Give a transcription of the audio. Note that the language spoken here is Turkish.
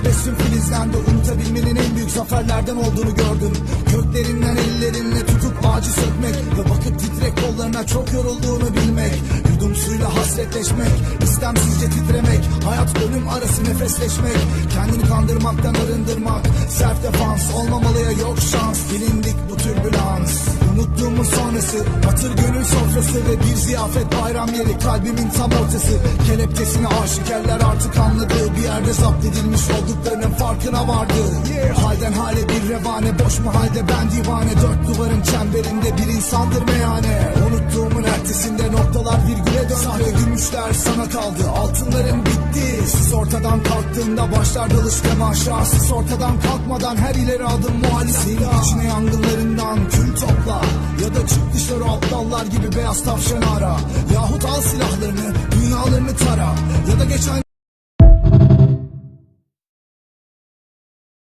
tebessüm filizlendi. Unutabilmenin en büyük zaferlerden olduğunu gördüm. Köklerinden ellerinle tutup ağacı sökmek ve bakıp titrek kollarına çok yorulduğunu bilmek. Yudum suyla hasretleşmek, istemsizce titremek, hayat ölüm arası nefesleşmek, kendini kandırmaktan arındırmak, self defans olmamalıya yok şans. Bilindik bu türbülans, unuttuğumun sonrası, hatır gönül sofrası ve bir ziyafet bayram yeri, kalbimin tam ortası. Kelepçesini aşikerler artık anladı, bir yerde zapt edilmiş olduklarının farkına vardı. Halden hale bir revane, boş mahalde ben divane, dört duvarın çemberinde bir insandır meyhane. Unuttuğumun ertesinde noktalar virgüle döndü. Sahte gümüşler sana kaldı, altınların bitti. Siz ortadan kalktığında başlar dalış temaşa. Siz ortadan kalkmadan her ileri adım muhalif. Senin içine yangınlarından kül topla, ya da çık dışarı aptallar gibi beyaz tavşanı ara. Yahut al silahlarını, dünyalarını tara, ya da geç